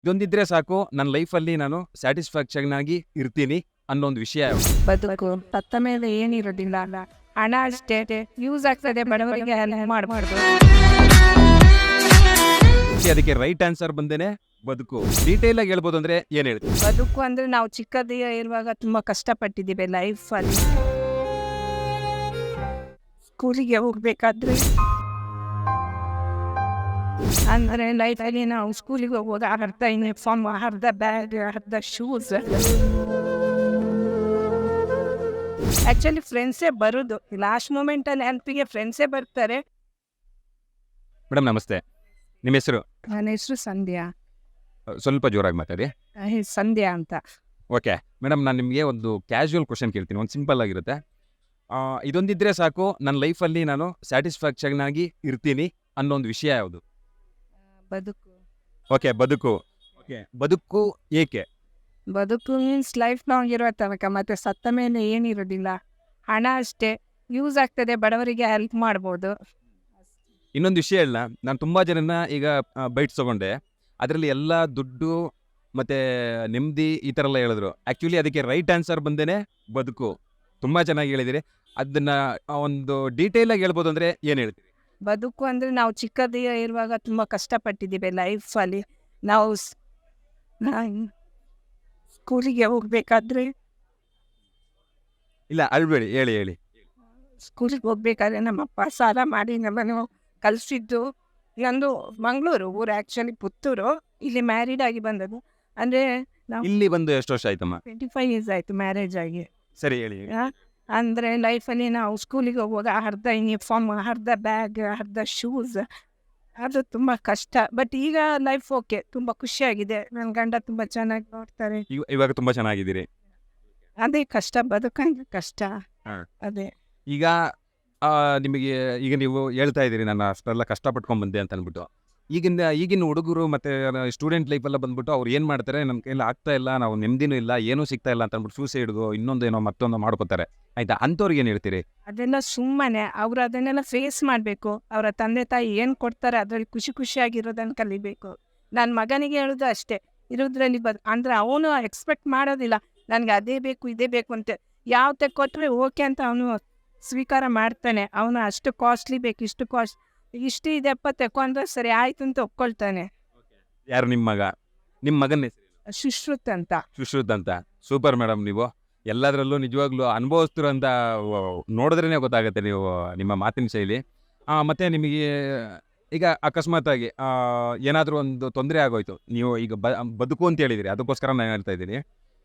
ಇದೊಂದಿದ್ರೆ ಸಾಕು ನನ್ನ ಲೈಫಲ್ಲಿ ನಾನು ಸ್ಯಾಟಿಸ್ಫ್ಯಾಕ್ಷನ್ ಆಗಿ ಇರ್ತೀನಿ ಅನ್ನೋ ಒಂದು ವಿಷಯ. ಬದುಕು ಸತ್ತ ಮೇಲೆ ಏನಿರೋದಿಲ್ಲ ಅಲ್ಲ, ಹಣ ಅಷ್ಟೇ ಯೂಸ್ ಆಗ್ತದೆ, ಬಡವರಿಗೆ ಹೆಲ್ಪ್ ಮಾಡ್ಬಾರ್ದು. ಅದಕ್ಕೆ ರೈಟ್ ಆನ್ಸರ್ ಬಂದೇನೆ ಬದುಕು. ಡೀಟೇಲ್ ಆಗಿ ಹೇಳ್ಬೋದು ಅಂದ್ರೆ ಏನ್ ಹೇಳ್ತೀವಿ? ಬದುಕು ಅಂದ್ರೆ ನಾವು ಚಿಕ್ಕದಿಯ ಇರುವಾಗ ತುಂಬಾ ಕಷ್ಟಪಟ್ಟಿದ್ದೀವಿ ಲೈಫಲ್ಲಿ. ಸ್ಕೂಲಿಗೆ ಹೋಗ್ಬೇಕಾದ್ರೆ ಅಂದರೆ ಲೈಫಲ್ಲಿ ನಾವು ಸ್ಕೂಲಿಗೆ ಹೋಗುವಾಗ ಅರ್ಧ ಯೂನಿಫಾರ್ಮ್, ಅರ್ಧ ಬ್ಯಾಗ್, ಅರ್ಧ ಶೂಸ್. ಆ್ಯಕ್ಚುಲಿ ಫ್ರೆಂಡ್ಸೇ ಬರೋದು ಲಾಸ್ಟ್ ಮೂಮೆಂಟಲ್ಲಿ, ಹೆಲ್ಪಿಗೆ ಫ್ರೆಂಡ್ಸೇ ಬರ್ತಾರೆ. ಮೇಡಮ್ ನಮಸ್ತೆ, ನಿಮ್ಮ ಹೆಸರು? ನನ್ನ ಹೆಸರು ಸಂಧ್ಯಾ. ಸ್ವಲ್ಪ ಜೋರಾಗಿ ಮಾತಾಡಿ. ಸಂಧ್ಯಾ ಅಂತ. ಓಕೆ ಮೇಡಮ್, ನಾನು ನಿಮಗೆ ಒಂದು ಕ್ಯಾಶುವಲ್ ಕ್ವಶನ್ ಕೇಳ್ತೀನಿ, ಒಂದು ಸಿಂಪಲ್ ಆಗಿರುತ್ತೆ. ಇದೊಂದಿದ್ರೆ ಸಾಕು ನನ್ನ ಲೈಫಲ್ಲಿ ನಾನು ಸ್ಯಾಟಿಸ್ಫ್ಯಾಕ್ಷನ್ ಆಗಿ ಇರ್ತೀನಿ ಅನ್ನೋ ಒಂದು ವಿಷಯ ಯಾವುದು? ಬದುಕು. ಓಕೆ, ಬದುಕು. ಓಕೆ, ಬದುಕು ಏಕೆ? ಬದುಕು ಮೀನ್ಸ್ ಲೈಫ್ ಲಾಂಗ್ ಇರೋ ತನಕ, ಮತ್ತೆ ಸತ್ತ ಮೇಲೆ ಏನಿರೋದಿಲ್ಲ, ಹಣ ಅಷ್ಟೇ ಯೂಸ್ ಆಗ್ತದೆ, ಬಡವರಿಗೆ ಹೆಲ್ಪ್ ಮಾಡ್ಬೋದು. ಇನ್ನೊಂದು ವಿಷಯ ಇಲ್ಲ, ನಾನು ತುಂಬ ಜನನ ಈಗ ಬೈಟ್ಸ್ ತೊಗೊಂಡೆ, ಅದರಲ್ಲಿ ಎಲ್ಲ ದುಡ್ಡು ಮತ್ತು ನೆಮ್ಮದಿ ಈ ಥರ ಎಲ್ಲ ಹೇಳಿದ್ರು. ಆ್ಯಕ್ಚುಲಿ ಅದಕ್ಕೆ ರೈಟ್ ಆನ್ಸರ್ ಬಂದೇನೆ ಬದುಕು. ತುಂಬ ಚೆನ್ನಾಗಿ ಹೇಳಿದಿರಿ. ಅದನ್ನು ಒಂದು ಡೀಟೇಲಾಗಿ ಹೇಳ್ಬೋದು ಅಂದರೆ ಏನು ಹೇಳ್ತೀರಿ? ಬದುಕು ಅಂದರೆ ನಾವು ಚಿಕ್ಕದಿಯ ಇರುವಾಗ ತುಂಬ ಕಷ್ಟಪಟ್ಟಿದ್ದೀವಿ ಲೈಫಲ್ಲಿ. ನಾವು ಸ್ಕೂಲಿಗೆ ಹೋಗ್ಬೇಕಾದ್ರೆ ಇಲ್ಲ ಅಳ್ಬೇಡಿ, ಹೇಳಿ ಹೇಳಿ. ಸ್ಕೂಲಿಗೆ ಹೋಗ್ಬೇಕಾದ್ರೆ ನಮ್ಮಪ್ಪ ಸಾಲ ಮಾಡಿ ನಮ್ಮನ್ನು ಕಲಿಸಿದ್ದು. ನಂದು ಮಂಗಳೂರು ಊರು, ಆ್ಯಕ್ಚುಲಿ ಪುತ್ತೂರು. ಇಲ್ಲಿ ಮ್ಯಾರಿಡ್ ಆಗಿ ಬಂದದ್ದು. ಅಂದರೆ ನಾವು ಇಲ್ಲಿ ಬಂದು ಎಷ್ಟು ವರ್ಷ ಆಯ್ತಮ್ಮ? 25 years ಆಯಿತು ಮ್ಯಾರೇಜ್ ಆಗಿ. ಸರಿ ಹೇಳಿ. ಅಂದರೆ ಲೈಫಲ್ಲಿ ನಾವು ಸ್ಕೂಲಿಗೆ ಹೋಗುವಾಗ ಅರ್ಧ ಯೂನಿಫಾರ್ಮ್, ಅರ್ಧ ಬ್ಯಾಗ್, ಅರ್ಧ ಶೂಸ್. ಅದು ತುಂಬ ಕಷ್ಟ. ಬಟ್ ಈಗ ಲೈಫ್ ಓಕೆ, ತುಂಬ ಖುಷಿಯಾಗಿದೆ. ನನ್ನ ಗಂಡ ತುಂಬ ಚೆನ್ನಾಗಿ ನೋಡ್ತಾರೆ. ಇವಾಗ ತುಂಬ ಚೆನ್ನಾಗಿದ್ದೀರಿ. ಅದೇ ಕಷ್ಟ, ಬದುಕಂದ್ರೆ ಕಷ್ಟ. ಅದೇ ಈಗ ನಿಮಗೆ ಈಗ ನೀವು ಹೇಳ್ತಾ ಇದ್ದೀರಿ ನಾನು ಅಷ್ಟೆಲ್ಲ ಕಷ್ಟಪಟ್ಕೊಂಡು ಬಂದೆ ಅಂತ ಅಂದ್ಬಿಟ್ಟು. ಈಗಿನ ಹುಡುಗರು ಮತ್ತು ಸ್ಟೂಡೆಂಟ್ ಲೈಫೆಲ್ಲ ಬಂದ್ಬಿಟ್ಟು ಅವ್ರು ಏನು ಮಾಡ್ತಾರೆ, ನಮ್ಮ ಕೈಯಲ್ಲಿ ಆಗ್ತಾ ಇಲ್ಲ, ನಾವು ನೆಮ್ಮದಿನೂ ಇಲ್ಲ, ಏನೂ ಸಿಗ್ತಾ ಇಲ್ಲ ಅಂತ ಅಂದ್ಬಿಟ್ಟು ಸೂಸೈಡ್ಗೋ ಇನ್ನೊಂದೇನೋ ಮತ್ತೊಂದು ಮಾಡ್ಕೋತಾರೆ. ಆಯಿತಾ, ಅಂಥವ್ರಿಗೆ ಏನು ಹೇಳ್ತೀರಿ? ಅದೆಲ್ಲ ಸುಮ್ಮನೆ. ಅವರು ಅದನ್ನೆಲ್ಲ ಫೇಸ್ ಮಾಡಬೇಕು. ಅವರ ತಂದೆ ತಾಯಿ ಏನು ಕೊಡ್ತಾರೆ ಅದರಲ್ಲಿ ಖುಷಿಯಾಗಿರೋದನ್ನು ಕಲಿಬೇಕು. ನನ್ನ ಮಗನಿಗೆ ಹೇಳೋದು ಅಷ್ಟೇ, ಇರೋದ್ರಲ್ಲಿ ಅಂದರೆ ಅವನು ಎಕ್ಸ್ಪೆಕ್ಟ್ ಮಾಡೋದಿಲ್ಲ ನನಗೆ ಅದೇ ಬೇಕು ಇದೇ ಬೇಕು ಅಂತ. ಯಾವ ಕೊಟ್ಟರೆ ಓಕೆ ಅಂತ ಅವನು ಸ್ವೀಕಾರ ಮಾಡ್ತಾನೆ. ಅವನು ಅಷ್ಟು ಕಾಸ್ಟ್ಲಿ ಬೇಕು, ಇಷ್ಟು ಇದೆಪ್ಪ ತೆಕೊ ಅಂದರೆ ಸರಿ ಆಯ್ತು ಅಂತ ಒಪ್ಕೊಳ್ತಾನೆ. ಯಾರು ನಿಮ್ಮ ಮಗ? ನಿಮ್ಮ ಮಗನ ಹೆಸರು? ಸುಶ್ರುತ್ ಅಂತ. ಸುಶ್ರುತ್ ಅಂತ. ಸೂಪರ್ ಮೇಡಮ್, ನೀವು ಎಲ್ಲದರಲ್ಲೂ ನಿಜವಾಗ್ಲೂ ಅನುಭವಿಸ್ತಿರೋ ಅಂತ ನೋಡಿದ್ರೇ ಗೊತ್ತಾಗುತ್ತೆ ನೀವು, ನಿಮ್ಮ ಮಾತಿನ ಶೈಲಿ. ಮತ್ತು ನಿಮಗೆ ಈಗ ಅಕಸ್ಮಾತಾಗಿ ಏನಾದರೂ ಒಂದು ತೊಂದರೆ ಆಗೋಯ್ತು, ನೀವು ಈಗ ಬದುಕು ಅಂತ ಹೇಳಿದಿರಿ, ಅದಕ್ಕೋಸ್ಕರ ನಾನು ಹೇಳ್ತಾ ಇದ್ದೀನಿ.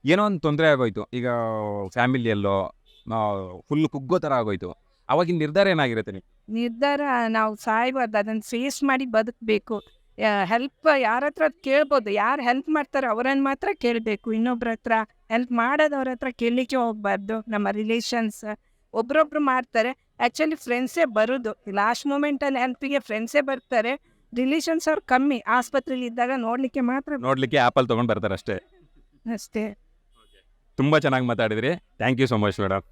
ಏನೋ ಒಂದು ತೊಂದರೆ ಆಗೋಯ್ತು, ಈಗ ಫ್ಯಾಮಿಲಿಯಲ್ಲೋ ಫುಲ್ ಕುಗ್ಗೋ ಥರ ಆಗೋಯ್ತು, ಅವಾಗಿನ ನಿರ್ಧಾರ ಏನಾಗಿರುತ್ತೆ? ನಿರ್ಧಾರ ನಾವು ಸಾಯ್ಬಾರ್ದು, ಅದನ್ನು ಫೇಸ್ ಮಾಡಿ ಬದುಕಬೇಕು. ಹೆಲ್ಪ್ ಯಾರ ಹತ್ರ ಕೇಳ್ಬೋದು, ಯಾರು ಹೆಲ್ಪ್ ಮಾಡ್ತಾರೆ ಅವರನ್ನು ಮಾತ್ರ ಕೇಳಬೇಕು. ಇನ್ನೊಬ್ರ ಹತ್ರ ಹೆಲ್ಪ್ ಮಾಡೋದವ್ರ ಹತ್ರ ಕೇಳಲಿಕ್ಕೆ ಹೋಗ್ಬಾರ್ದು. ನಮ್ಮ ರಿಲೇಷನ್ಸ್ ಒಬ್ರೊಬ್ರು ಮಾಡ್ತಾರೆ. ಆ್ಯಕ್ಚುಲಿ ಫ್ರೆಂಡ್ಸೇ ಬರೋದು ಲಾಸ್ಟ್ ಮೂಮೆಂಟಲ್ಲಿ, ಹೆಲ್ಪಿಗೆ ಫ್ರೆಂಡ್ಸೇ ಬರ್ತಾರೆ. ರಿಲೇಷನ್ಸ್ ಅವ್ರು ಕಮ್ಮಿ. ಆಸ್ಪತ್ರೆಯಲ್ಲಿ ಇದ್ದಾಗ ನೋಡಲಿಕ್ಕೆ ಆ್ಯಪಲ್ ತೊಗೊಂಡು ಬರ್ತಾರೆ ಅಷ್ಟೇ. ಅಷ್ಟೇ. ತುಂಬ ಚೆನ್ನಾಗಿ ಮಾತಾಡಿದ್ರಿ. Thank you so much madam.